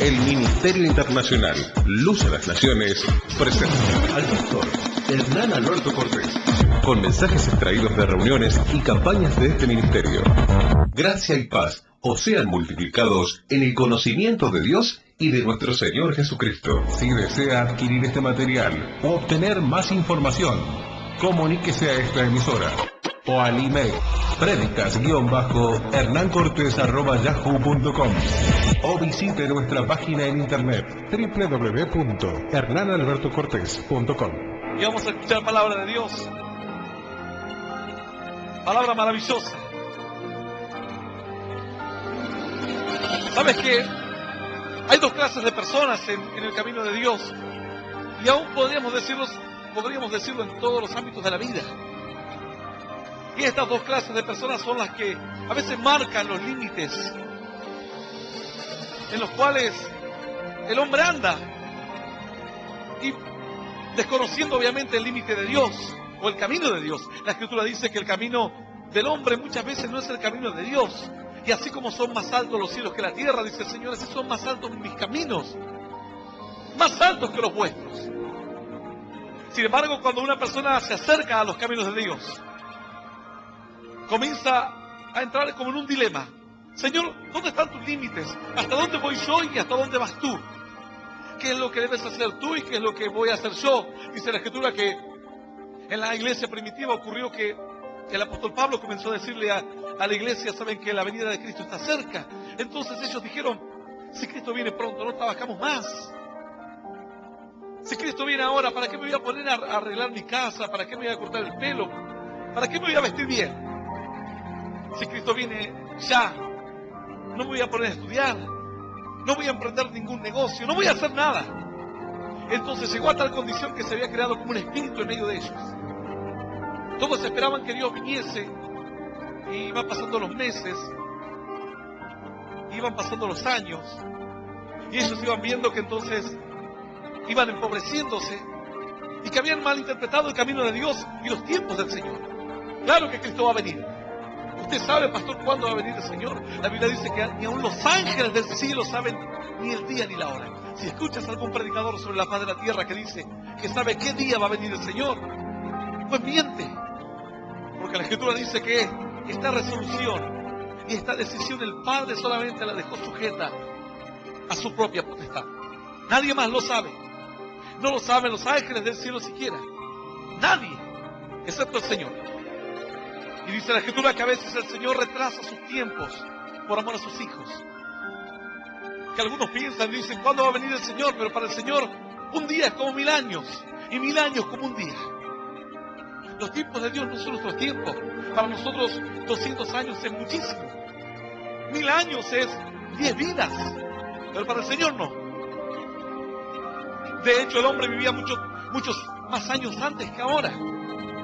El Ministerio Internacional Luz a las Naciones presenta al pastor Hernán Alberto Cortés, con mensajes extraídos de reuniones y campañas de este ministerio. Gracia y paz os sean multiplicados en el conocimiento de Dios y de nuestro Señor Jesucristo. Si desea adquirir este material o obtener más información, comuníquese a esta emisora o al email predicas-hernancortes@yahoo.com o visite nuestra página en internet www.hernanalbertocortes.com. Y vamos a escuchar palabra de Dios, palabra maravillosa. ¿Sabes qué? Hay dos clases de personas en el camino de Dios, y aún podríamos decirlo en todos los ámbitos de la vida. Y estas dos clases de personas son las que a veces marcan los límites en los cuales el hombre anda, y desconociendo obviamente el límite de Dios o el camino de Dios. La Escritura dice que el camino del hombre muchas veces no es el camino de Dios. Y así como son más altos los cielos que la tierra, dice el Señor, así son más altos mis caminos, más altos que los vuestros. Sin embargo, cuando una persona se acerca a los caminos de Dios, comienza a entrar como en un dilema. Señor, ¿dónde están tus límites? ¿Hasta dónde voy yo y hasta dónde vas tú? ¿Qué es lo que debes hacer tú y qué es lo que voy a hacer yo? Dice la Escritura que en la iglesia primitiva ocurrió que el apóstol Pablo comenzó a decirle a la iglesia, saben que la venida de Cristo está cerca. Entonces ellos dijeron, si Cristo viene pronto, no trabajamos más. Si Cristo viene ahora, ¿para qué me voy a poner a arreglar mi casa? ¿Para qué me voy a cortar el pelo? ¿Para qué me voy a vestir bien? Si Cristo viene ya, no me voy a poner a estudiar, no voy a emprender ningún negocio, no voy a hacer nada. Entonces llegó a tal condición que se había creado como un espíritu en medio de ellos. Todos esperaban que Dios viniese, y iban pasando los meses, iban pasando los años, y ellos iban viendo que entonces iban empobreciéndose y que habían malinterpretado el camino de Dios y los tiempos del Señor. Claro que Cristo va a venir. Usted sabe, pastor, cuándo va a venir el Señor. La Biblia dice que ni aun los ángeles del cielo saben ni el día ni la hora. Si escuchas a algún predicador sobre la faz de la tierra que dice que sabe qué día va a venir el Señor, pues miente. Porque la Escritura dice que esta resolución y esta decisión el Padre solamente la dejó sujeta a su propia potestad. Nadie más lo sabe. No lo saben los ángeles del cielo siquiera. Nadie, excepto el Señor. Y dice la Escritura que a veces el Señor retrasa sus tiempos por amor a sus hijos. Que algunos piensan y dicen, ¿cuándo va a venir el Señor? Pero para el Señor un día es como 1000 años y 1000 años como un día. Los tiempos de Dios no son nuestros tiempos. Para nosotros 200 años es muchísimo. 1000 años es 10 vidas. Pero para el Señor no. De hecho, el hombre vivía muchos más años antes que ahora.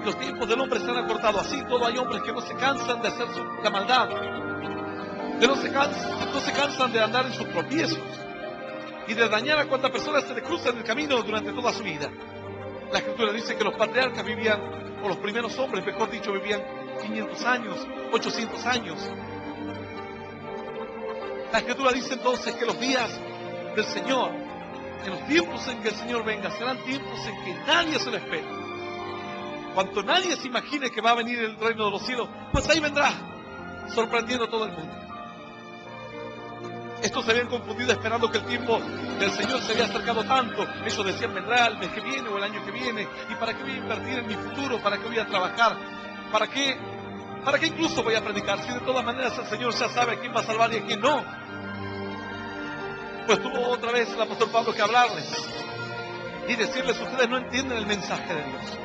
Los tiempos del hombre se han acortado. Así todo hay hombres que no se cansan de hacer la maldad. No se cansan de andar en sus tropiezos y de dañar a cuantas personas se le cruzan el camino durante toda su vida. La Escritura dice que los patriarcas vivían, o los primeros hombres, mejor dicho, vivían 500 años, 800 años. La Escritura dice entonces que los días del Señor, en los tiempos en que el Señor venga, serán tiempos en que nadie se lo espera. Cuanto nadie se imagine que va a venir el reino de los cielos, pues ahí vendrá, sorprendiendo a todo el mundo. Estos se habían confundido esperando que el tiempo del Señor se había acercado tanto. Ellos decían, vendrá el mes que viene o el año que viene. ¿Y para qué voy a invertir en mi futuro? ¿Para qué voy a trabajar? ¿Para qué incluso voy a predicar? Si de todas maneras el Señor ya sabe a quién va a salvar y a quién no. Pues tuvo otra vez el apóstol Pablo que hablarles y decirles, ustedes no entienden el mensaje de Dios.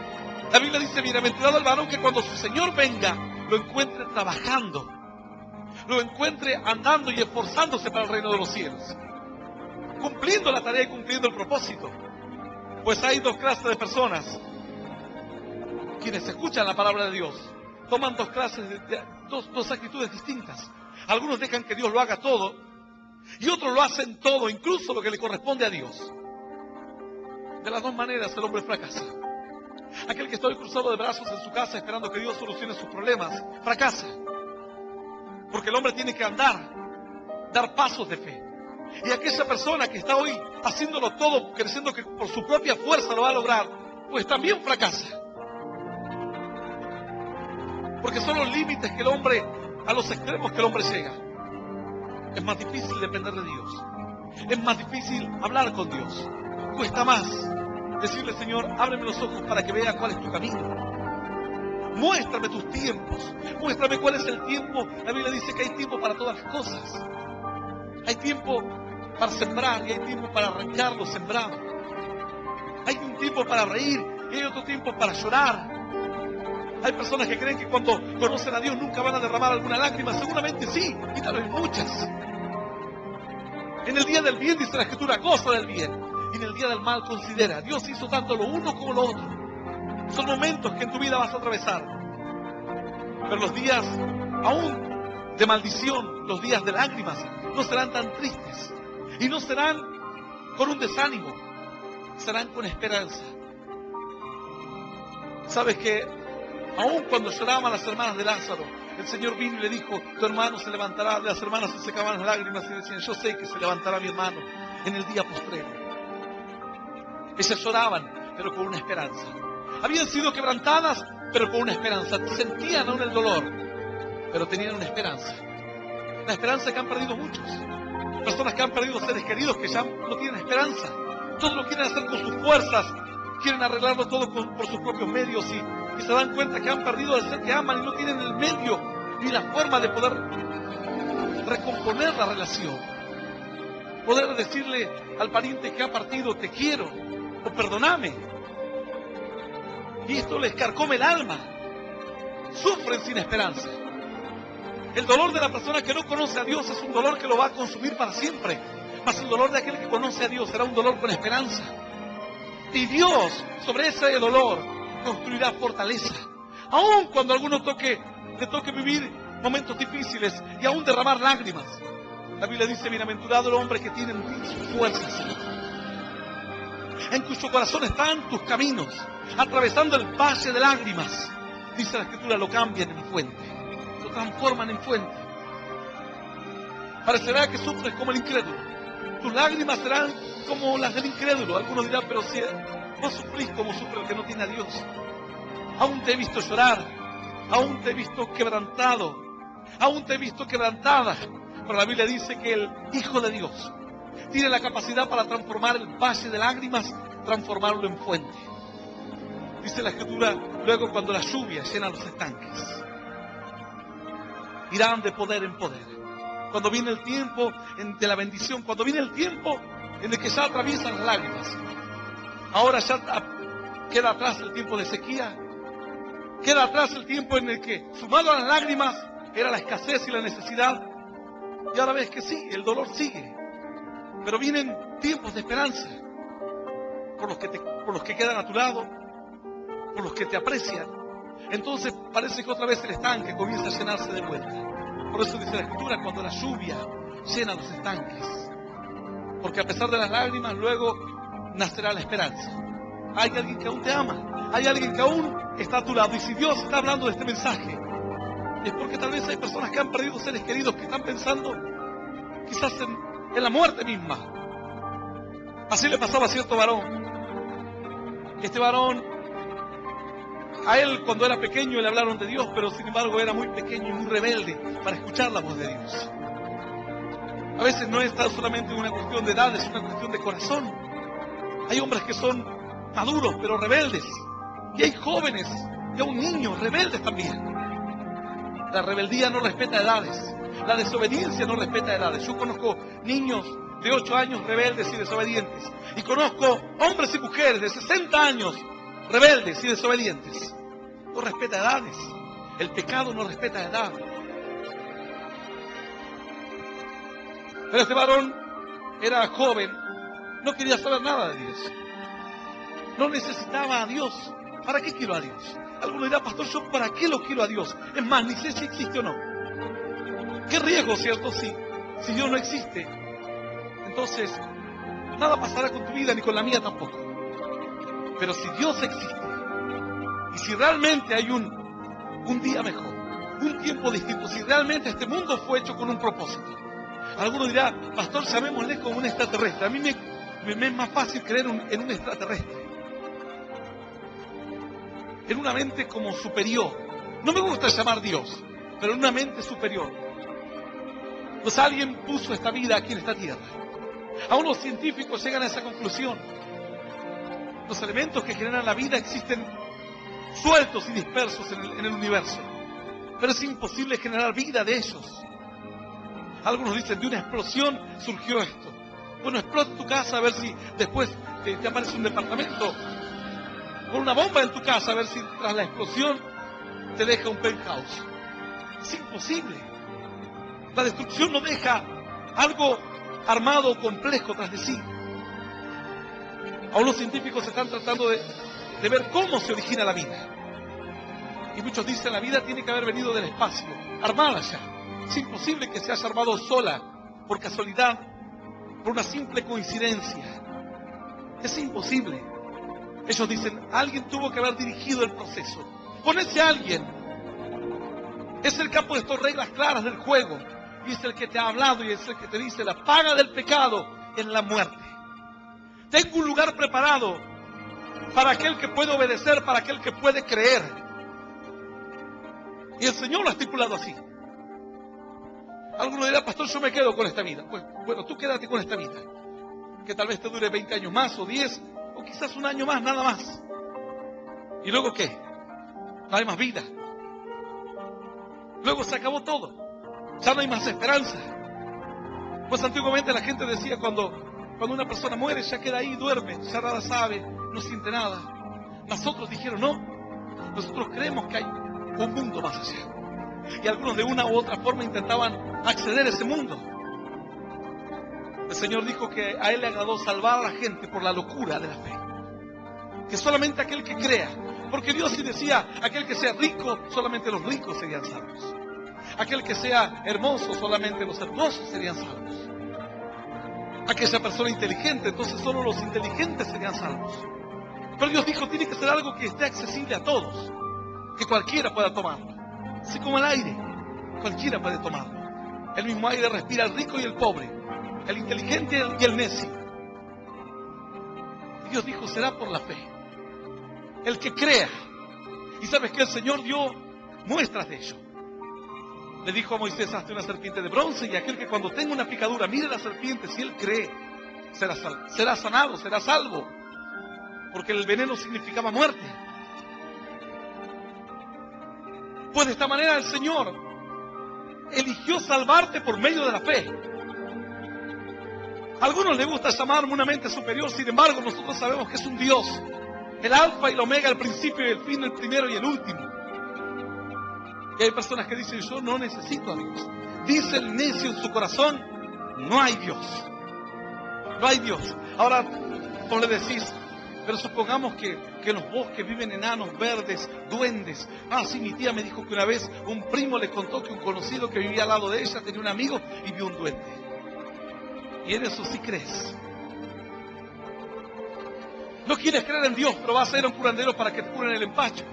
La Biblia dice, bienaventurado el varón que cuando su Señor venga, lo encuentre trabajando, lo encuentre andando y esforzándose para el reino de los cielos, cumpliendo la tarea y cumpliendo el propósito. Pues hay dos clases de personas. Quienes escuchan la palabra de Dios toman dos clases, dos actitudes distintas. Algunos dejan que Dios lo haga todo y otros lo hacen todo, incluso lo que le corresponde a Dios. De las dos maneras el hombre fracasa. Aquel que está hoy cruzado de brazos en su casa esperando que Dios solucione sus problemas, fracasa. Porque el hombre tiene que andar, dar pasos de fe. Y aquella persona que está hoy haciéndolo todo, creyendo que por su propia fuerza lo va a lograr, pues también fracasa. Porque son los límites que el hombre, a los extremos que el hombre llega. Es más difícil depender de Dios. Es más difícil hablar con Dios. Cuesta más decirle, Señor, ábreme los ojos para que vea cuál es tu camino. Muéstrame tus tiempos. Muéstrame cuál es el tiempo. La Biblia dice que hay tiempo para todas las cosas. Hay tiempo para sembrar y hay tiempo para arrancar lo sembrado. Hay un tiempo para reír y hay otro tiempo para llorar. Hay personas que creen que cuando conocen a Dios nunca van a derramar alguna lágrima. Seguramente sí, y tal vez muchas. En el día del bien, dice la Escritura, goza del bien. Y en el día del mal, considera. Dios hizo tanto lo uno como lo otro. Son momentos que en tu vida vas a atravesar. Pero los días, aún de maldición, los días de lágrimas, no serán tan tristes. Y no serán con un desánimo. Serán con esperanza. ¿Sabes que aún cuando lloraban las hermanas de Lázaro, el Señor vino y le dijo, tu hermano se levantará? Las hermanas se secaban las lágrimas y decían, yo sé que se levantará mi hermano en el día postrero. Ellas lloraban, pero con una esperanza. Habían sido quebrantadas, pero con una esperanza. Sentían aún el dolor, pero tenían una esperanza. La esperanza que han perdido muchos. Personas que han perdido seres queridos que ya no tienen esperanza. Todos lo quieren hacer con sus fuerzas. Quieren arreglarlo todo por sus propios medios y se dan cuenta que han perdido al ser que aman y no tienen el medio ni la forma de poder recomponer la relación. Poder decirle al pariente que ha partido, te quiero o perdóname. Y esto les carcome el alma. Sufren sin esperanza. El dolor de la persona que no conoce a Dios es un dolor que lo va a consumir para siempre. Mas el dolor de aquel que conoce a Dios será un dolor con esperanza. Y Dios, sobre ese dolor, construirá fortaleza. Aun cuando a alguno le toque vivir momentos difíciles y aún derramar lágrimas. La Biblia dice, bienaventurado el hombre que tiene en ti sus fuerzas, en cuyo corazón están tus caminos, atravesando el valle de lágrimas. Dice la Escritura, lo cambian en fuente, lo transforman en fuente. Parecerá que sufres como el incrédulo. Tus lágrimas serán como las del incrédulo. Algunos dirán, pero si vos sufrís como sufre el que no tiene a Dios. Aún te he visto llorar, aún te he visto quebrantado, aún te he visto quebrantada. Pero la Biblia dice que el Hijo de Dios tiene la capacidad para transformar el valle de lágrimas, transformarlo en fuente. Dice la Escritura, luego cuando la lluvia llena los estanques, irán de poder en poder. Cuando viene el tiempo de la bendición, cuando viene el tiempo en el que ya atraviesan las lágrimas. Ahora ya queda atrás el tiempo de sequía, queda atrás el tiempo en el que, sumado a las lágrimas, era la escasez y la necesidad. Y ahora ves que sí, el dolor sigue. Pero vienen tiempos de esperanza. Por los que quedan a tu lado, por los que te aprecian. Entonces parece que otra vez el estanque comienza a llenarse de vuelta. Por eso dice la Escritura, cuando la lluvia llena los estanques. Porque a pesar de las lágrimas, luego nacerá la esperanza. Hay alguien que aún te ama. Hay alguien que aún está a tu lado. Y si Dios está hablando de este mensaje, es porque tal vez hay personas que han perdido seres queridos, que están pensando quizás en la muerte misma. Así le pasaba a cierto varón. Este varón, a él cuando era pequeño le hablaron de Dios, pero sin embargo era muy pequeño y muy rebelde para escuchar la voz de Dios. A veces no es tan solamente una cuestión de edad, es una cuestión de corazón. Hay hombres que son maduros pero rebeldes, y hay jóvenes y aún niños rebeldes también. La rebeldía no respeta edades, la desobediencia no respeta edades. Yo conozco niños de 8 años rebeldes y desobedientes, y conozco hombres y mujeres de 60 años rebeldes y desobedientes. No respeta edades. El pecado no respeta edad. Pero este varón era joven, no quería saber nada de Dios. No necesitaba a Dios. ¿Para qué quiero a Dios? Alguno dirá, pastor, ¿yo para qué lo quiero a Dios? Es más, ni sé si existe o no. Qué riesgo, ¿cierto? Si Dios no existe, entonces nada pasará con tu vida ni con la mía tampoco. Pero si Dios existe, y si realmente hay un día mejor, un tiempo distinto, si realmente este mundo fue hecho con un propósito, Alguno dirá, pastor, llamémosle como un extraterrestre. A mí me es más fácil creer en un extraterrestre, en una mente como superior. No me gusta llamar Dios, pero en una mente superior. Pues alguien puso esta vida aquí en esta tierra. Aún los científicos llegan a esa conclusión. Los elementos que generan la vida existen sueltos y dispersos en el universo, pero es imposible generar vida de ellos. Algunos dicen, de una explosión surgió esto. Bueno, explota tu casa a ver si después te aparece un departamento. Con una bomba en tu casa a ver si tras la explosión te deja un penthouse. Es imposible. La destrucción no deja algo armado o complejo tras de sí. Aún los científicos están tratando de ver cómo se origina la vida. Y muchos dicen, la vida tiene que haber venido del espacio, armada ya. Es imposible que se haya armado sola, por casualidad, por una simple coincidencia. Es imposible. Ellos dicen, alguien tuvo que haber dirigido el proceso. Con ese alguien es el que ha puesto reglas claras del juego, y es el que te ha hablado y es el que te dice, la paga del pecado es la muerte. Tengo un lugar preparado para aquel que puede obedecer, para aquel que puede creer. Y el Señor lo ha estipulado así. Alguno dirá, pastor, yo me quedo con esta vida. Pues, bueno, tú quédate con esta vida, que tal vez te dure 20 años más, o 10, o quizás un año más, nada más. ¿Y luego qué? No hay más vida. Luego se acabó todo. Ya no hay más esperanza. Pues antiguamente la gente decía, cuando una persona muere, ya queda ahí, duerme, ya nada sabe, no siente nada. Nosotros dijeron, no, nosotros creemos que hay un mundo más allá. Y algunos de una u otra forma intentaban acceder a ese mundo. El Señor dijo que a Él le agradó salvar a la gente por la locura de la fe. Que solamente aquel que crea. Porque Dios sí decía, aquel que sea rico, solamente los ricos serían salvos. Aquel que sea hermoso, solamente los hermosos serían salvos. Aquella persona inteligente, entonces solo los inteligentes serían salvos. Pero Dios dijo, tiene que ser algo que esté accesible a todos, que cualquiera pueda tomarlo. Así como el aire, cualquiera puede tomarlo. El mismo aire respira el rico y el pobre, el inteligente y el necio. Y Dios dijo, será por la fe. El que crea. Y sabes que el Señor dio muestras de ello. Le dijo a Moisés, hazte una serpiente de bronce, y aquel que cuando tenga una picadura mire la serpiente, si él cree, será sanado, será salvo. Porque el veneno significaba muerte. Pues de esta manera el Señor eligió salvarte por medio de la fe. A algunos les gusta llamarme una mente superior, sin embargo nosotros sabemos que es un Dios, el alfa y el omega, el principio y el fin, el primero y el último. Y hay personas que dicen, yo no necesito a Dios. Dice el necio en su corazón, no hay Dios. No hay Dios. Ahora, vos le decís, pero supongamos que en los bosques viven enanos verdes, duendes. Ah, sí, mi tía me dijo que una vez un primo le contó que un conocido que vivía al lado de ella tenía un amigo y vio un duende. Y en eso sí crees. No quieres creer en Dios, pero vas a ir a un curandero para que te curen el empacho.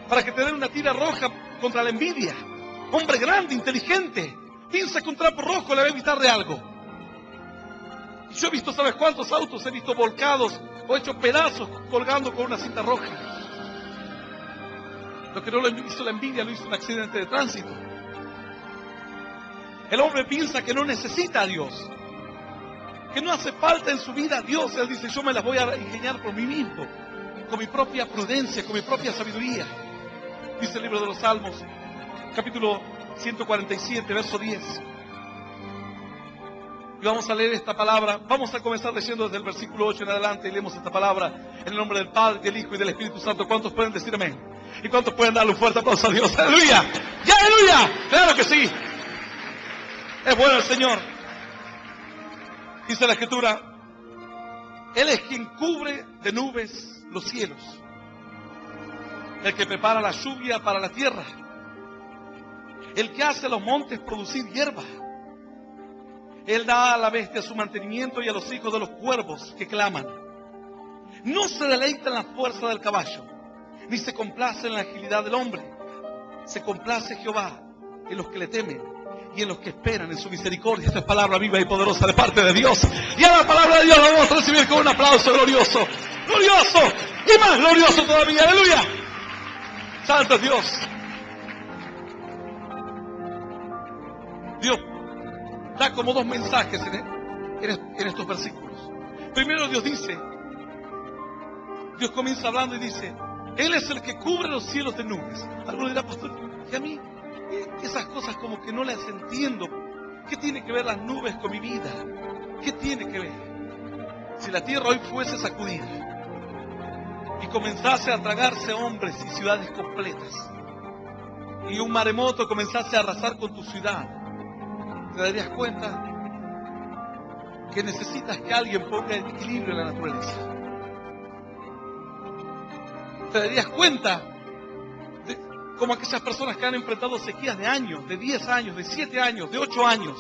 Para que te den una tira roja contra la envidia. Hombre grande, inteligente, piensa que un trapo rojo le va a evitar de algo. Y yo he visto, ¿sabes cuántos autos he visto volcados o hechos pedazos colgando con una cinta roja? Lo que no lo hizo la envidia, lo hizo un accidente de tránsito. El hombre piensa que no necesita a Dios, que no hace falta en su vida a Dios. Él dice, yo me las voy a ingeniar por mí mismo, con mi propia prudencia, con mi propia sabiduría. Dice el libro de los Salmos, capítulo 147, verso 10. Y vamos a leer esta palabra. Vamos a comenzar leyendo desde el versículo 8 en adelante y leemos esta palabra en el nombre del Padre, del Hijo y del Espíritu Santo. ¿Cuántos pueden decir amén? ¿Y cuántos pueden darle un fuerte aplauso a Dios? ¡Aleluya! ¡Ya, aleluya! ¡Claro que sí! Es bueno el Señor. Dice la Escritura, Él es quien cubre de nubes los cielos, el que prepara la lluvia para la tierra, el que hace a los montes producir hierba. Él da a la bestia su mantenimiento y a los hijos de los cuervos que claman. No se deleita en la fuerza del caballo, ni se complace en la agilidad del hombre. Se complace Jehová en los que le temen, y en los que esperan en su misericordia. Esta es palabra viva y poderosa de parte de Dios. Y a la palabra de Dios la vamos a recibir con un aplauso glorioso. Glorioso y más glorioso todavía. Aleluya. Santo es Dios. Dios da como dos mensajes en estos versículos. Primero Dios comienza hablando y dice: Él es el que cubre los cielos de nubes. Algunos dirán: pastor, que a mí esas cosas como que no las entiendo. ¿Qué tiene que ver las nubes con mi vida? ¿Qué tiene que ver? Si la tierra hoy fuese sacudida y comenzase a tragarse hombres y ciudades completas, y un maremoto comenzase a arrasar con tu ciudad, te darías cuenta que necesitas que alguien ponga en equilibrio la naturaleza. Te darías cuenta de cómo aquellas personas que han enfrentado sequías de años, de 10 años, de 7 años, de 8 años,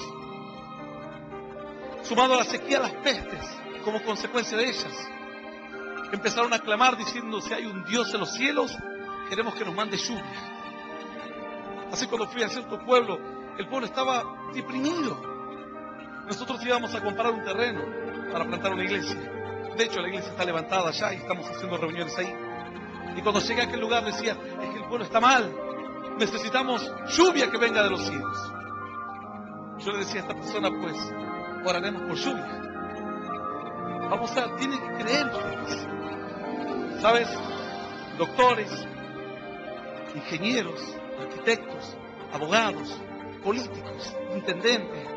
sumado a la sequía, las pestes, como consecuencia de ellas, empezaron a clamar diciendo: si hay un Dios en los cielos, queremos que nos mande lluvia. Así, cuando fui a cierto pueblo, el pueblo estaba deprimido. Nosotros íbamos a comprar un terreno para plantar una iglesia. De hecho, la iglesia está levantada allá y estamos haciendo reuniones ahí. Y cuando llegué a aquel lugar decía: es que el pueblo está mal, necesitamos lluvia que venga de los cielos. Yo le decía a esta persona: pues oraremos por lluvia. Tiene que creer ustedes. ¿Sabes? Doctores, ingenieros, arquitectos, abogados, políticos, intendentes,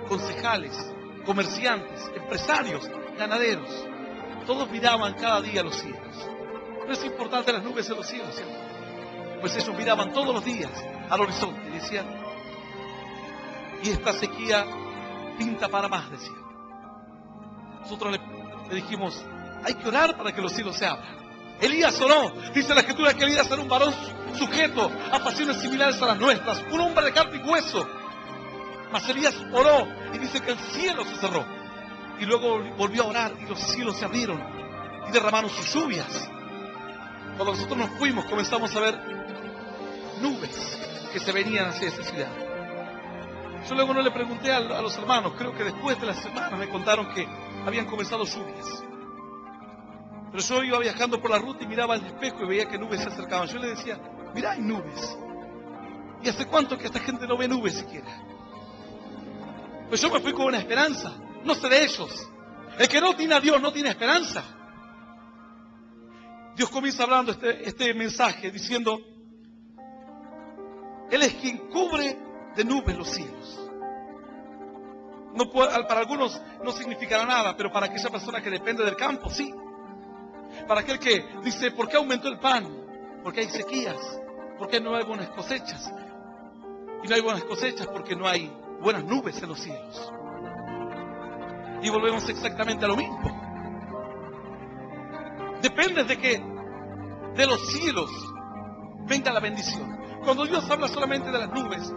concejales, comerciantes, empresarios, ganaderos, todos miraban cada día los cielos. No es importante las nubes en los cielos, ¿cierto? Pues ellos miraban todos los días al horizonte y decían: y esta sequía pinta para más, decían. Nosotros le dijimos: hay que orar para que los cielos se abran. Elías oró. Dice la Escritura que Elías era un varón sujeto a pasiones similares a las nuestras, un hombre de carne y hueso. Mas Elías oró y dice que el cielo se cerró. Y luego volvió a orar y los cielos se abrieron y derramaron sus lluvias. Cuando nosotros nos fuimos, comenzamos a ver nubes que se venían hacia esa ciudad. Yo luego no le pregunté a los hermanos, creo que después de las semanas me contaron que habían comenzado lluvias. Pero yo iba viajando por la ruta y miraba al espejo y veía que nubes se acercaban. Yo le decía: mirá, hay nubes. ¿Y hace cuánto que esta gente no ve nubes siquiera? Pues yo me fui con una esperanza. No sé de ellos. El que no tiene a Dios no tiene esperanza. Dios comienza hablando este mensaje diciendo: Él es quien cubre de nubes los cielos. No puede, para algunos no significará nada, pero para aquella persona que depende del campo, sí. Para aquel que dice: ¿por qué aumentó el pan? Porque hay sequías, porque no hay buenas cosechas. Y no hay buenas cosechas porque no hay buenas nubes en los cielos. Y volvemos exactamente a lo mismo. Depende de que de los cielos venga la bendición. Cuando Dios habla solamente de las nubes,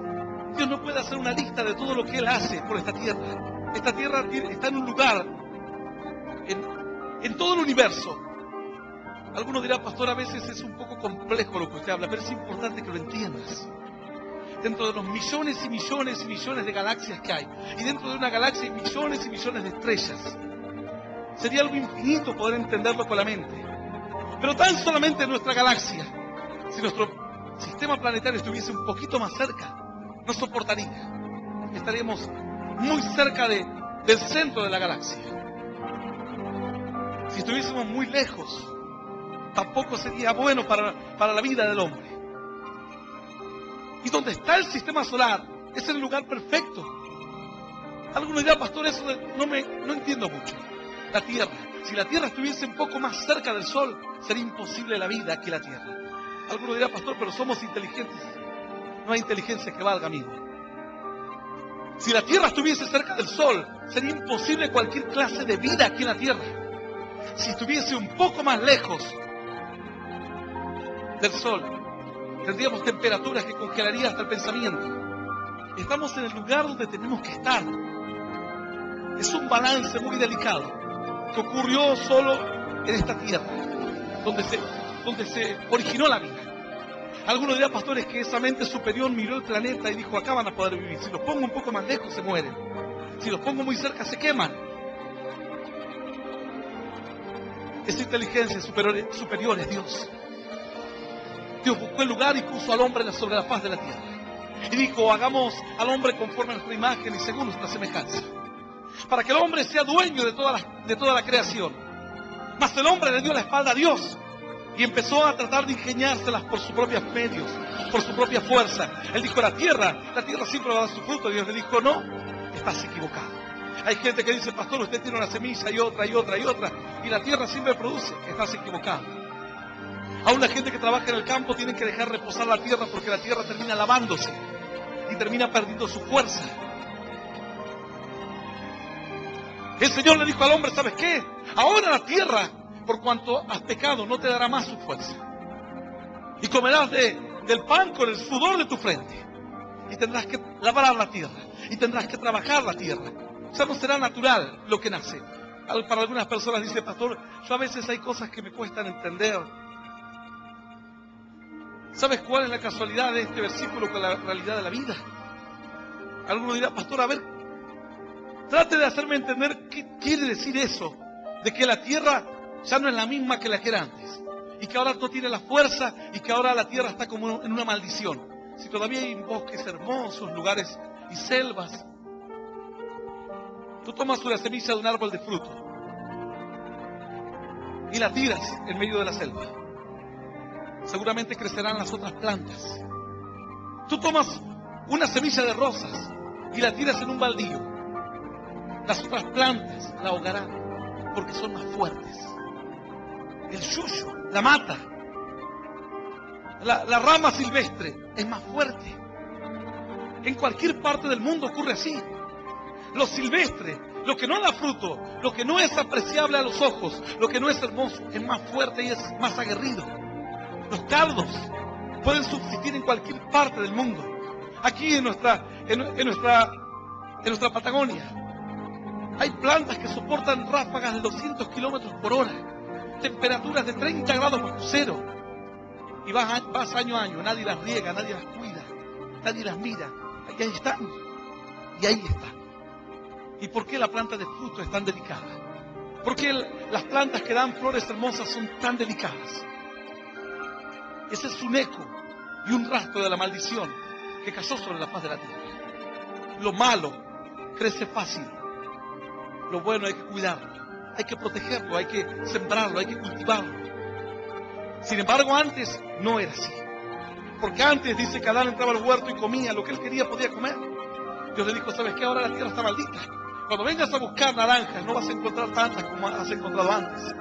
Dios no puede hacer una lista de todo lo que Él hace por esta tierra. Esta tierra está en un lugar, en todo el universo. Algunos dirán: pastor, a veces es un poco complejo lo que usted habla, pero es importante que lo entiendas. Dentro de los millones y millones y millones de galaxias que hay, y dentro de una galaxia hay millones y millones de estrellas, sería algo infinito poder entenderlo con la mente. Pero tan solamente en nuestra galaxia, si nuestro sistema planetario estuviese un poquito más cerca, no soportaría. Estaríamos muy cerca del centro de la galaxia. Si estuviésemos muy lejos, tampoco sería bueno para la vida del hombre. Y donde está el sistema solar es el lugar perfecto. Algunos dirán: pastor, eso no entiendo mucho. La Tierra, si la Tierra estuviese un poco más cerca del Sol, sería imposible la vida aquí en la Tierra. Algunos dirán: pastor, pero somos inteligentes. No hay inteligencia que valga, amigo. Si la Tierra estuviese cerca del Sol, sería imposible cualquier clase de vida aquí en la Tierra. Si estuviese un poco más lejos del Sol, tendríamos temperaturas que congelarían hasta el pensamiento. Estamos en el lugar donde tenemos que estar. Es un balance muy delicado que ocurrió solo en esta tierra, donde se originó la vida. Algunos dirán, pastores, que esa mente superior miró el planeta y dijo, acá van a poder vivir. Si los pongo un poco más lejos, se mueren. Si los pongo muy cerca, se queman. Esa inteligencia superior es Dios. Dios buscó el lugar y puso al hombre sobre la faz de la tierra. Y dijo, hagamos al hombre conforme a nuestra imagen y según nuestra semejanza. Para que el hombre sea dueño de toda la creación. Mas el hombre le dio la espalda a Dios. Y empezó a tratar de ingeniárselas por sus propios medios, por su propia fuerza. Él dijo, la tierra siempre va a dar su fruto. Y Dios le dijo, no, estás equivocado. Hay gente que dice, pastor, usted tiene una semilla y otra y otra y otra, y la tierra siempre produce. Estás equivocado. Aún la gente que trabaja en el campo tiene que dejar reposar la tierra, porque la tierra termina lavándose y termina perdiendo su fuerza. El Señor le dijo al hombre, ¿sabes qué? Ahora la tierra, por cuanto has pecado, no te dará más su fuerza. Y comerás del pan con el sudor de tu frente. Y tendrás que labrar la tierra. Y tendrás que trabajar la tierra. O sea, no será natural lo que nace. Para algunas personas dice, pastor, yo a veces hay cosas que me cuestan entender. ¿Sabes cuál es la casualidad de este versículo con la realidad de la vida? Alguno dirá, pastor, a ver, trate de hacerme entender qué quiere decir eso. De que la tierra ya no es la misma que la que era antes. Y que ahora no tiene la fuerza y que ahora la tierra está como en una maldición. Si todavía hay bosques hermosos, lugares y selvas. Tú tomas una semilla de un árbol de fruto y la tiras en medio de la selva. Seguramente crecerán las otras plantas. Tú tomas una semilla de rosas y la tiras en un baldío. Las otras plantas la ahogarán porque son más fuertes. El yuyo, la mata, la rama silvestre es más fuerte. En cualquier parte del mundo ocurre así. Lo silvestre, lo que no da fruto, lo que no es apreciable a los ojos, lo que no es hermoso, es más fuerte y es más aguerrido. Los cardos pueden subsistir en cualquier parte del mundo. Aquí en nuestra Patagonia hay plantas que soportan ráfagas de 200 kilómetros por hora, temperaturas de 30 grados bajo cero. Y vas año a año, nadie las riega, nadie las cuida, nadie las mira. Y ahí están. Y ahí están. ¿Y por qué la planta de fruto es tan delicada? ¿Por qué las plantas que dan flores hermosas son tan delicadas? Ese es un eco y un rastro de la maldición que cayó sobre la faz de la tierra. Lo malo crece fácil. Lo bueno hay que cuidarlo, hay que protegerlo, hay que sembrarlo, hay que cultivarlo. Sin embargo, antes no era así. Porque antes dice que Adán entraba al huerto y comía lo que él quería, podía comer. Dios le dijo, ¿sabes qué? Ahora la tierra está maldita. Cuando vengas a buscar naranjas, no vas a encontrar tantas como has encontrado antes.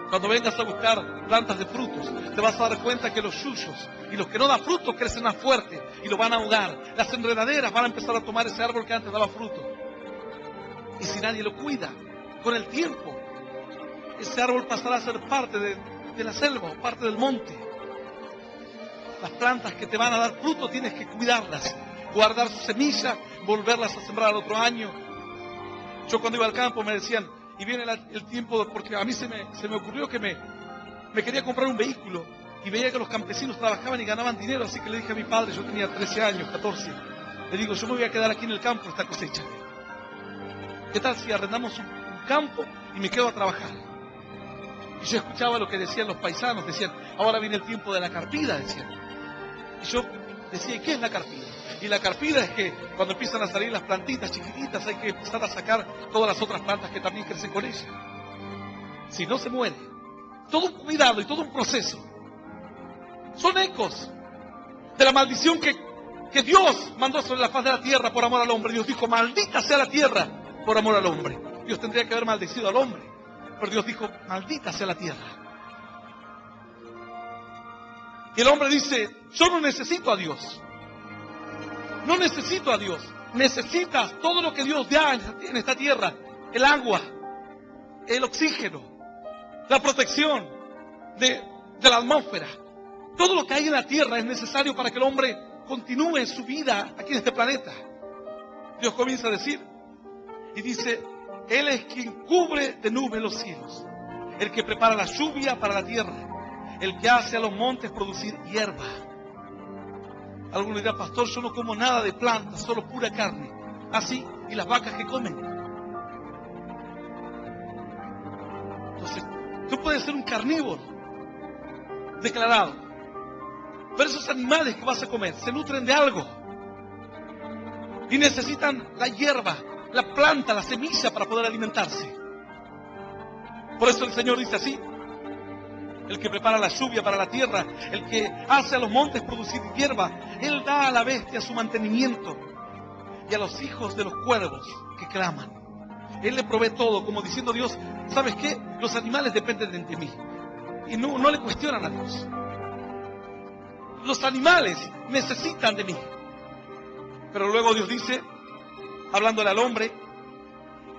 Cuando vengas a buscar plantas de frutos, te vas a dar cuenta que los yuyos y los que no dan fruto crecen más fuerte y lo van a ahogar. Las enredaderas van a empezar a tomar ese árbol que antes daba fruto. Y si nadie lo cuida, con el tiempo, ese árbol pasará a ser parte de la selva o parte del monte. Las plantas que te van a dar fruto tienes que cuidarlas, guardar su semilla, volverlas a sembrar al otro año. Yo cuando iba al campo me decían, y viene el tiempo, porque a mí se me ocurrió que me quería comprar un vehículo y veía que los campesinos trabajaban y ganaban dinero, así que le dije a mi padre, yo tenía 13 años, 14, le digo, yo me voy a quedar aquí en el campo esta cosecha. ¿Qué tal si arrendamos un campo y me quedo a trabajar? Y yo escuchaba lo que decían los paisanos, decían, ahora viene el tiempo de la carpida, decían. Y yo decía, ¿y qué es la carpida? Y la carpida es que cuando empiezan a salir las plantitas chiquititas hay que empezar a sacar todas las otras plantas que también crecen con ellas. Si no se muere. Todo un cuidado y todo un proceso. Son ecos de la maldición que Dios mandó sobre la faz de la tierra por amor al hombre. Dios dijo, maldita sea la tierra por amor al hombre. Dios tendría que haber maldecido al hombre. Pero Dios dijo, maldita sea la tierra. Y el hombre dice, yo no necesito a Dios. No necesito a Dios. Necesitas todo lo que Dios da en esta tierra. El agua, el oxígeno, la protección de la atmósfera. Todo lo que hay en la tierra es necesario para que el hombre continúe su vida aquí en este planeta. Dios comienza a decir, y dice, Él es quien cubre de nubes los cielos. El que prepara la lluvia para la tierra. el que hace a los montes producir hierba. Algunos dirán, pastor, yo no como nada de plantas, solo pura carne. Así, y las vacas que comen. Entonces, tú puedes ser un carnívoro declarado, pero esos animales que vas a comer se nutren de algo y necesitan la hierba, la planta, la semilla para poder alimentarse. Por eso el Señor dice así: el que prepara la lluvia para la tierra, el que hace a los montes producir hierba, Él da a la bestia su mantenimiento y a los hijos de los cuervos que claman. Él le provee todo, como diciendo Dios, ¿sabes qué? Los animales dependen de mí. Y no le cuestionan a Dios. Los animales necesitan de mí. Pero luego Dios dice, hablándole al hombre,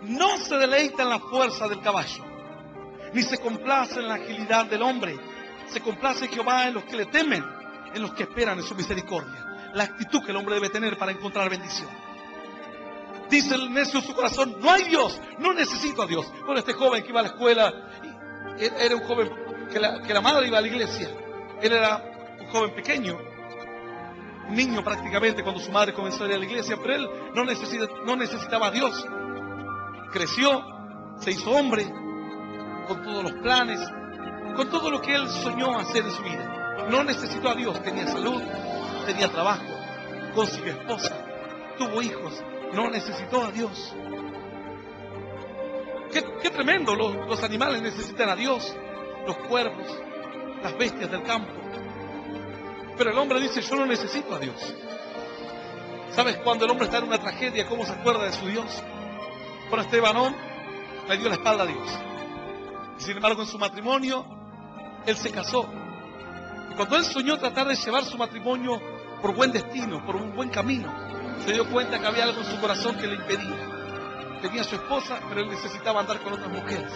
no se deleita en la fuerza del caballo, ni se complace en la agilidad del hombre. Se complace Jehová en los que le temen, en los que esperan en su misericordia. La actitud que el hombre debe tener para encontrar bendición. Dice el necio en su corazón, no hay Dios, no necesito a Dios. Bueno, este joven que iba a la escuela, era un joven que la madre iba a la iglesia. Él era un joven pequeño, un niño prácticamente cuando su madre comenzó a ir a la iglesia, pero él no necesitaba a Dios. Creció, se hizo hombre, con todos los planes, con todo lo que él soñó hacer en su vida. No necesitó a Dios, tenía salud, tenía trabajo, consiguió esposa, tuvo hijos, no necesitó a Dios. Qué tremendo, los animales necesitan a Dios, los cuervos, las bestias del campo. Pero el hombre dice, yo no necesito a Dios. ¿Sabes cuando el hombre está en una tragedia, cómo se acuerda de su Dios? Bueno, este varón le dio la espalda a Dios. Y sin embargo, en su matrimonio, él se casó. Y cuando él soñó tratar de llevar su matrimonio por buen destino, por un buen camino, se dio cuenta que había algo en su corazón que le impedía. Tenía a su esposa, pero él necesitaba andar con otras mujeres.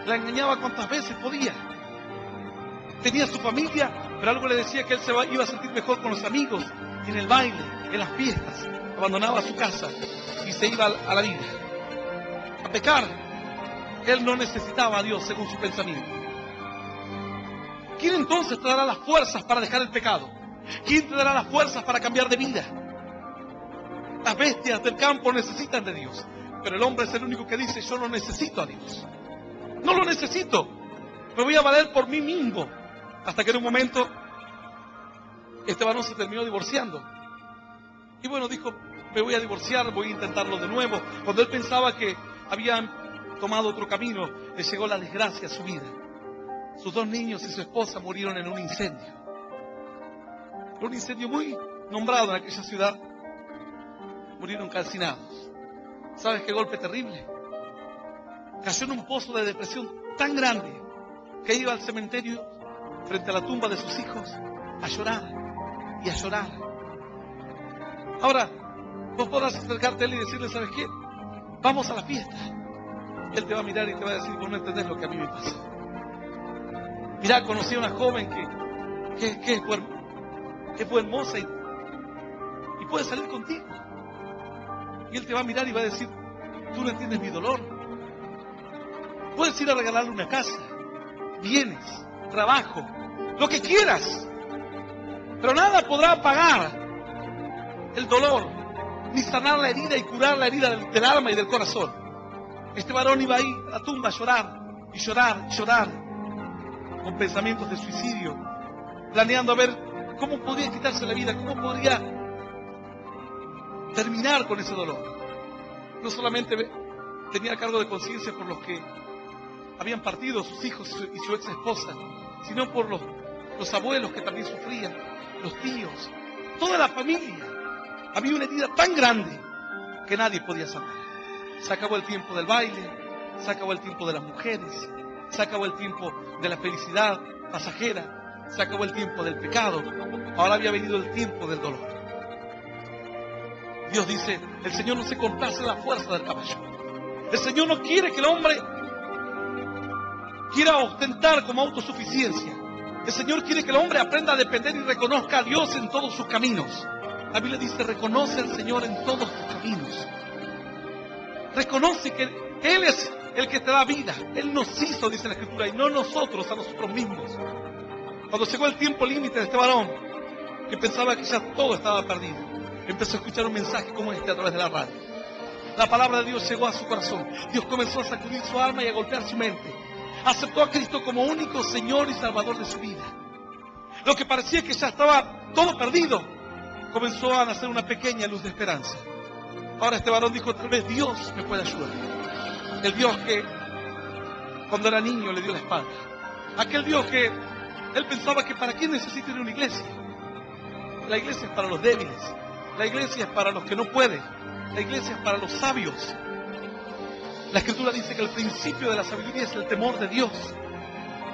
La engañaba cuantas veces podía. Tenía su familia, pero algo le decía que él iba a sentir mejor con los amigos, en el baile, en las fiestas. Abandonaba su casa y se iba a la vida, a pecar. Él no necesitaba a Dios según su pensamiento. ¿Quién entonces te dará las fuerzas para dejar el pecado? ¿Quién te dará las fuerzas para cambiar de vida? Las bestias del campo necesitan de Dios, pero el hombre es el único que dice, yo no necesito a Dios. No lo necesito, me voy a valer por mí mismo. Hasta que en un momento, este varón se terminó divorciando. Y bueno, dijo, me voy a divorciar, voy a intentarlo de nuevo. Cuando él pensaba que habían tomado otro camino, le llegó la desgracia a su vida. Sus 2 niños y su esposa murieron en un incendio. Un incendio muy nombrado en aquella ciudad. Murieron calcinados. ¿Sabes qué golpe terrible? Cayó en un pozo de depresión tan grande que iba al cementerio frente a la tumba de sus hijos a llorar y a llorar. Ahora, vos podrás acercarte a él y decirle, ¿sabes qué? Vamos a la fiesta. Él te va a mirar y te va a decir, vos no entendés lo que a mí me pasa. Mirá, conocí a una joven que fue hermosa y puede salir contigo. Y él te va a mirar y va a decir, tú no entiendes mi dolor. Puedes ir a regalarle una casa, bienes, trabajo, lo que quieras, pero nada podrá pagar el dolor, ni sanar la herida y curar la herida del alma y del corazón. Este varón iba ahí a la tumba a llorar, y llorar, y llorar, con pensamientos de suicidio, planeando a ver cómo podría quitarse la vida, cómo podría terminar con ese dolor. No solamente tenía cargo de conciencia por los que habían partido, sus hijos y su ex esposa, sino por los abuelos que también sufrían, los tíos, toda la familia. Había una herida tan grande que nadie podía sanar. Se acabó el tiempo del baile, se acabó el tiempo de las mujeres, se acabó el tiempo de la felicidad pasajera, se acabó el tiempo del pecado. Ahora había venido el tiempo del dolor. Dios dice, el Señor no se complace en la fuerza del caballo. El Señor no quiere que el hombre quiera ostentar como autosuficiencia. El Señor quiere que el hombre aprenda a depender y reconozca a Dios en todos sus caminos. La Biblia dice, reconoce al Señor en todos tus caminos. Reconoce que Él es el que te da vida. Él nos hizo, dice la Escritura, y no nosotros a nosotros mismos. Cuando llegó el tiempo límite de este varón, que pensaba que ya todo estaba perdido, empezó a escuchar un mensaje como este a través de la radio. La palabra de Dios llegó a su corazón. Dios comenzó a sacudir su alma y a golpear su mente. Aceptó a Cristo como único Señor y Salvador de su vida. Lo que parecía que ya estaba todo perdido, comenzó a nacer una pequeña luz de esperanza. Ahora este varón dijo, tal vez Dios me puede ayudar. El Dios que cuando era niño le dio la espalda. Aquel Dios que él pensaba que para quién necesita ir a una iglesia. La iglesia es para los débiles. La iglesia es para los que no pueden. La iglesia es para los sabios. La Escritura dice que el principio de la sabiduría es el temor de Dios.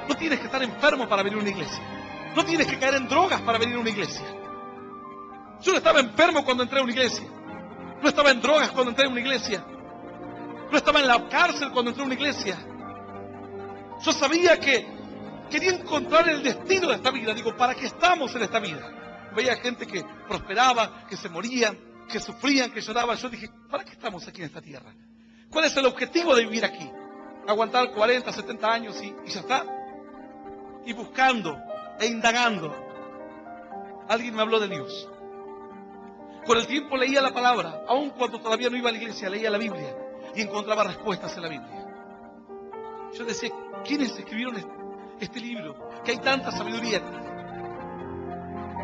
No tienes que estar enfermo para venir a una iglesia. No tienes que caer en drogas para venir a una iglesia. Yo no estaba enfermo cuando entré a una iglesia. No estaba en drogas cuando entré a una iglesia. No estaba en la cárcel cuando entré a una iglesia. Yo sabía que quería encontrar el destino de esta vida. Digo, ¿para qué estamos en esta vida? Veía gente que prosperaba, que se morían, que sufrían, que lloraban. Yo dije, ¿para qué estamos aquí en esta tierra? ¿Cuál es el objetivo de vivir aquí? Aguantar 40, 70 años y ya está. Y buscando e indagando, alguien me habló de Dios. Con el tiempo leía la palabra, aun cuando todavía no iba a la iglesia, leía la Biblia y encontraba respuestas en la Biblia. Yo decía, ¿quiénes escribieron este libro? Que hay tanta sabiduría en él.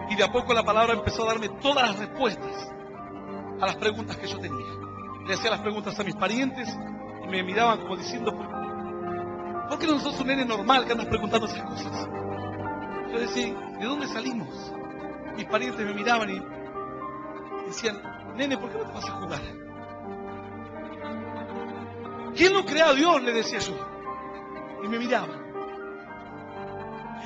Y de a poco la palabra empezó a darme todas las respuestas a las preguntas que yo tenía. Le hacía las preguntas a mis parientes y me miraban como diciendo, ¿por qué no sos un nene normal que andas preguntando esas cosas? Yo decía, ¿de dónde salimos? Mis parientes me miraban y decían, nene, ¿por qué no te vas a jugar? ¿Quién lo creó a Dios? Le decía yo. Y me miraban.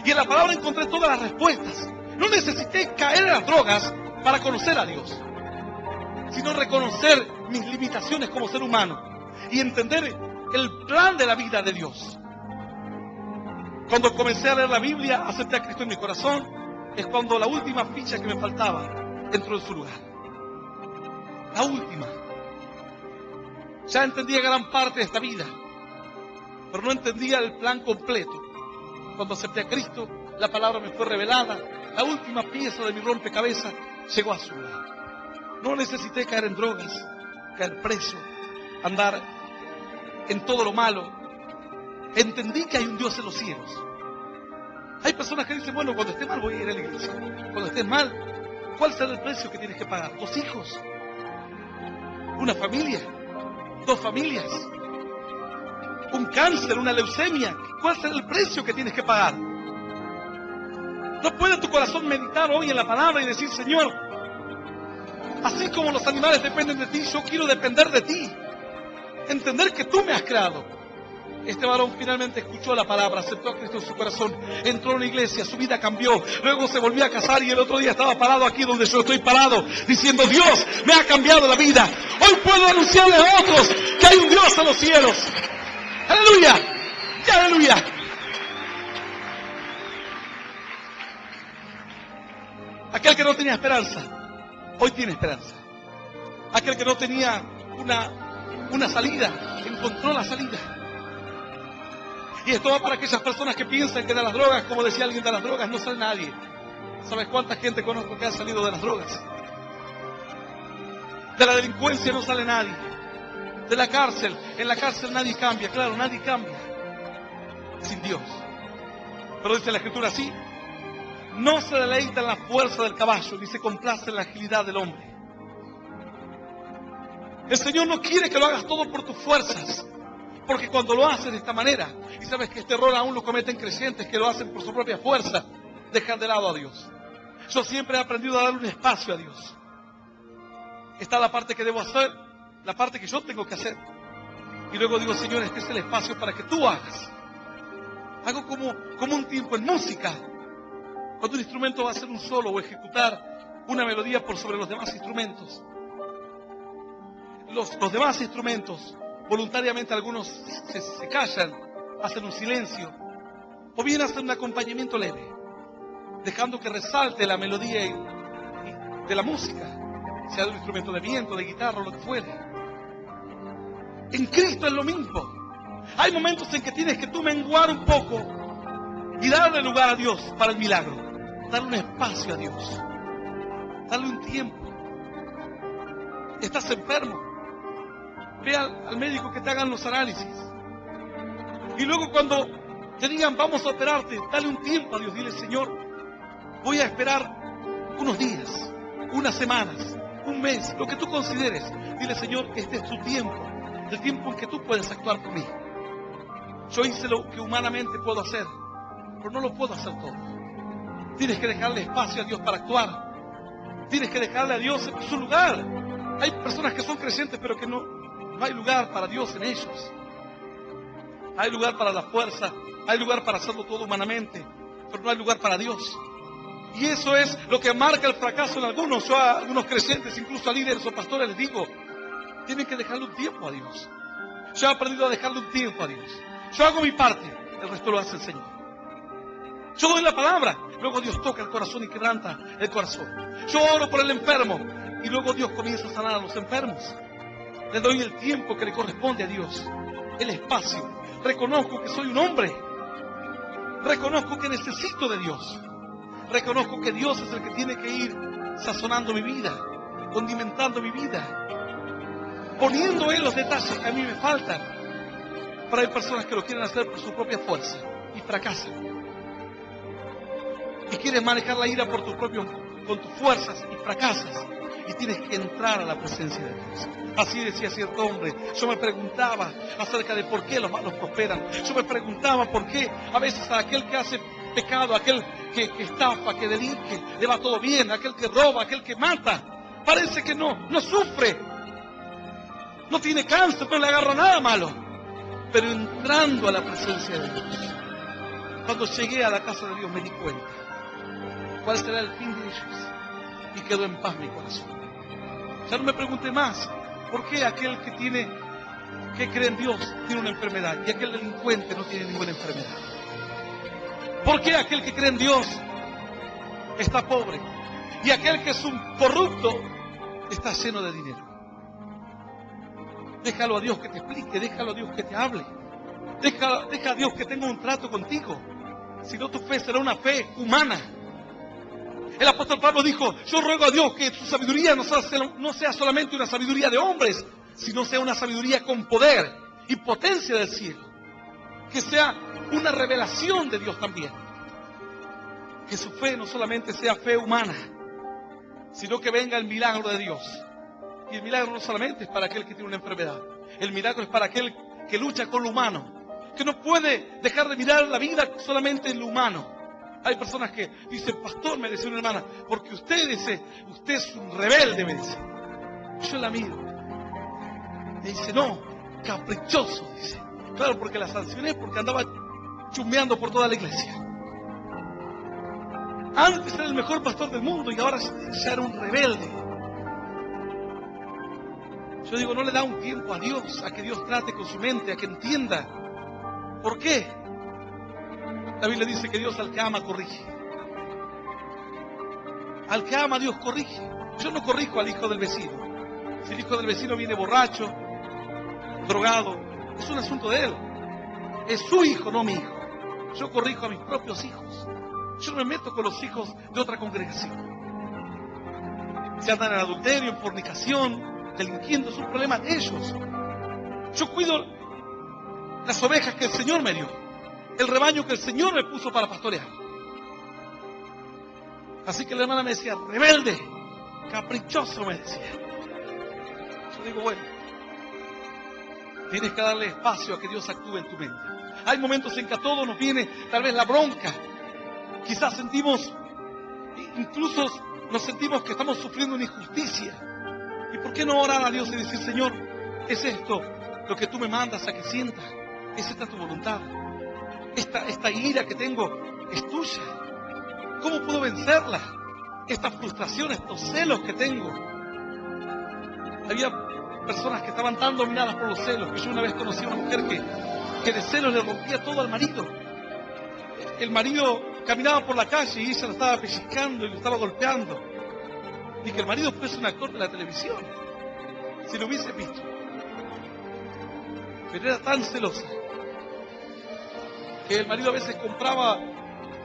Y en la palabra encontré todas las respuestas. No necesité caer en las drogas para conocer a Dios, sino reconocer mis limitaciones como ser humano y entender el plan de la vida de Dios. Cuando comencé a leer la Biblia, acepté a Cristo en mi corazón, es cuando la última ficha que me faltaba entró en su lugar. La última. Ya entendía gran parte de esta vida, pero no entendía el plan completo. Cuando acepté a Cristo, la palabra me fue revelada, la última pieza de mi rompecabezas llegó a su lugar. No necesité caer en drogas, caer preso, andar en todo lo malo. Entendí que hay un Dios en los cielos. Hay personas que dicen, bueno, cuando esté mal voy a ir a la iglesia. Cuando estés mal, ¿cuál será el precio que tienes que pagar? 2 hijos, una familia, 2 familias, un cáncer, una leucemia. ¿Cuál será el precio que tienes que pagar? ¿No puede tu corazón meditar hoy en la palabra y decir, Señor, así como los animales dependen de ti, yo quiero depender de ti? Entender que tú me has creado. Este varón finalmente escuchó la palabra, aceptó a Cristo en su corazón, entró en la iglesia, su vida cambió, luego se volvió a casar y el otro día estaba parado aquí donde yo estoy parado, diciendo, Dios me ha cambiado la vida. Hoy puedo anunciarle a otros que hay un Dios en los cielos. ¡Aleluya! ¡Y aleluya! Aquel que no tenía esperanza, hoy tiene esperanza. Aquel que no tenía una salida, encontró la salida. Y esto va para aquellas personas que piensan que de las drogas, como decía alguien, de las drogas no sale nadie. ¿Sabes cuánta gente conozco que ha salido de las drogas? De la delincuencia no sale nadie. De la cárcel, en la cárcel nadie cambia, claro, nadie cambia sin Dios. Pero dice la Escritura así, no se deleita en la fuerza del caballo, ni se complace en la agilidad del hombre. El Señor no quiere que lo hagas todo por tus fuerzas, porque cuando lo haces de esta manera, y sabes que este error aún lo cometen creyentes que lo hacen por su propia fuerza, dejan de lado a Dios. Yo siempre he aprendido a darle un espacio a Dios. Está la parte que debo hacer, la parte que yo tengo que hacer. Y luego digo, Señor, este es el espacio para que tú hagas. Hago como un tiempo en música. Cuando un instrumento va a hacer un solo o ejecutar una melodía por sobre los demás instrumentos. Los demás instrumentos, voluntariamente algunos se callan, hacen un silencio, o bien hacen un acompañamiento leve, dejando que resalte la melodía de la música, sea de un instrumento de viento, de guitarra o lo que fuere. En Cristo es lo mismo. Hay momentos en que tienes que tú menguar un poco y darle lugar a Dios para el milagro. Darle un espacio a Dios. Darle un tiempo. Estás enfermo. Ve al médico que te hagan los análisis. Y luego cuando te digan vamos a operarte, dale un tiempo a Dios. Dile, Señor, voy a esperar unos días, unas semanas, un mes, lo que tú consideres. Dile, Señor, este es tu tiempo, el tiempo en que tú puedes actuar por mí. Yo hice lo que humanamente puedo hacer, pero no lo puedo hacer todo. Tienes que dejarle espacio a Dios para actuar. Tienes que dejarle a Dios su lugar. Hay personas que son creyentes, pero que no hay lugar para Dios en ellos. Hay lugar para la fuerza, hay lugar para hacerlo todo humanamente, pero no hay lugar para Dios. Y eso es lo que marca el fracaso en algunos. Yo a algunos creyentes, incluso a líderes o pastores, les digo, tienen que dejarle un tiempo a Dios. Yo he aprendido a dejarle un tiempo a Dios. Yo hago mi parte, el resto lo hace el Señor. Yo doy la palabra, luego Dios toca el corazón y quebranta el corazón. Yo oro por el enfermo y luego Dios comienza a sanar a los enfermos. Le doy el tiempo que le corresponde a Dios, el espacio. Reconozco que soy un hombre. Reconozco que necesito de Dios. Reconozco que Dios es el que tiene que ir sazonando mi vida, condimentando mi vida, poniendo en los detalles que a mí me faltan. Pero hay personas que lo quieren hacer por su propia fuerza y fracasan. Y quieres manejar la ira con tus fuerzas y fracasas. Y tienes que entrar a la presencia de Dios. Así decía cierto hombre. Yo me preguntaba acerca de por qué los malos prosperan. Yo me preguntaba por qué a veces a aquel que hace pecado, aquel que estafa, que delinque, le va todo bien. Aquel que roba, aquel que mata, parece que no sufre. No tiene cáncer, no le agarra nada malo. Pero entrando a la presencia de Dios, cuando llegué a la casa de Dios me di cuenta cuál será el fin de ellos. Y quedó en paz mi corazón. Ya no me pregunté más, ¿por qué aquel que cree en Dios tiene una enfermedad y aquel delincuente no tiene ninguna enfermedad? ¿Por qué aquel que cree en Dios está pobre y aquel que es un corrupto está lleno de dinero? Déjalo a Dios que te explique, déjalo a Dios que te hable. Deja a Dios que tenga un trato contigo. Si no, tu fe será una fe humana. El apóstol Pablo dijo, yo ruego a Dios que su sabiduría no sea solamente una sabiduría de hombres, sino sea una sabiduría con poder y potencia del cielo. Que sea una revelación de Dios también. Que su fe no solamente sea fe humana, sino que venga el milagro de Dios. Y el milagro no solamente es para aquel que tiene una enfermedad. El milagro es para aquel que lucha con lo humano. Que no puede dejar de mirar la vida solamente en lo humano. Hay personas que dicen, pastor, me decía una hermana, porque usted es un rebelde, me dice. Yo la miro. Me dice, no, caprichoso, dice. Claro, porque la sancioné porque andaba chumbeando por toda la iglesia. Antes era el mejor pastor del mundo y ahora ya era un rebelde. Yo digo, no le da un tiempo a Dios, a que Dios trate con su mente, a que entienda. ¿Por qué? La Biblia dice que Dios al que ama corrige. Al que ama Dios corrige. Yo no corrijo al hijo del vecino. Si el hijo del vecino viene borracho, drogado, es un asunto de él. Es su hijo, no mi hijo. Yo corrijo a mis propios hijos. Yo no me meto con los hijos de otra congregación. Si andan en adulterio, en fornicación, delinquiendo, es un problema de ellos. Yo cuido las ovejas que el Señor me dio, el rebaño que el Señor me puso para pastorear. Así que la hermana me decía, rebelde, caprichoso, me decía. Yo digo, bueno, tienes que darle espacio a que Dios actúe en tu mente. Hay momentos en que a todos nos viene tal vez la bronca. Quizás incluso nos sentimos que estamos sufriendo una injusticia. ¿Y por qué no orar a Dios y decir, Señor, es esto lo que tú me mandas a que sienta? ¿Es esta tu voluntad? Esta ira que tengo es tuya. ¿Cómo puedo vencerla? Esta frustración, estos celos que tengo. Había personas que estaban tan dominadas por los celos, que yo una vez conocí a una mujer que de celos le rompía todo al marido. El marido caminaba por la calle y ella lo estaba pellizcando y lo estaba golpeando. Y que el marido fuese un actor de la televisión, si lo hubiese visto. Pero era tan celosa que el marido a veces compraba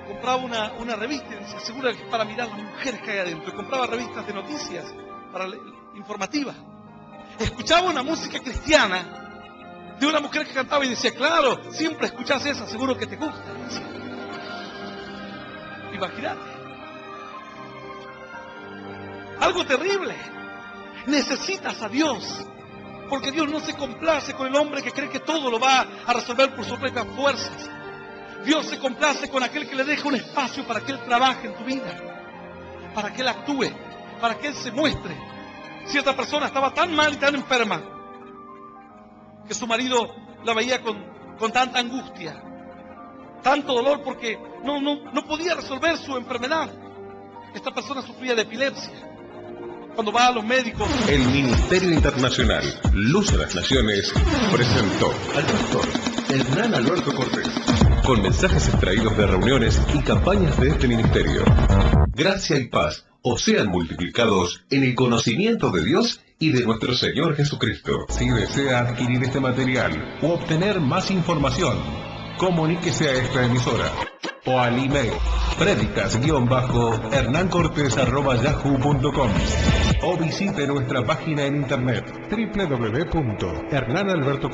compraba una revista y se asegura que para mirar las mujeres que hay adentro. Compraba revistas de noticias informativas. Escuchaba una música cristiana de una mujer que cantaba y decía, claro, siempre escuchas esa, seguro que te gusta. Imagínate. Algo terrible. Necesitas a Dios, porque Dios no se complace con el hombre que cree que todo lo va a resolver por sus propias fuerzas. Dios se complace con aquel que le deja un espacio para que Él trabaje en tu vida, para que Él actúe, para que Él se muestre. Cierta persona estaba tan mal y tan enferma que su marido la veía con tanta angustia, tanto dolor, porque no podía resolver su enfermedad. Esta persona sufría de epilepsia. Cuando va a los médicos... El Ministerio Internacional Luz de las Naciones presentó al pastor Hernán Alberto Cortés, con mensajes extraídos de reuniones y campañas de este ministerio. Gracia y paz os sean multiplicados en el conocimiento de Dios y de nuestro Señor Jesucristo. Si desea adquirir este material u obtener más información, comuníquese a esta emisora o al email predicas_hernancortes@yahoo.com o visite nuestra página en internet www.hernanalbertocortes.com.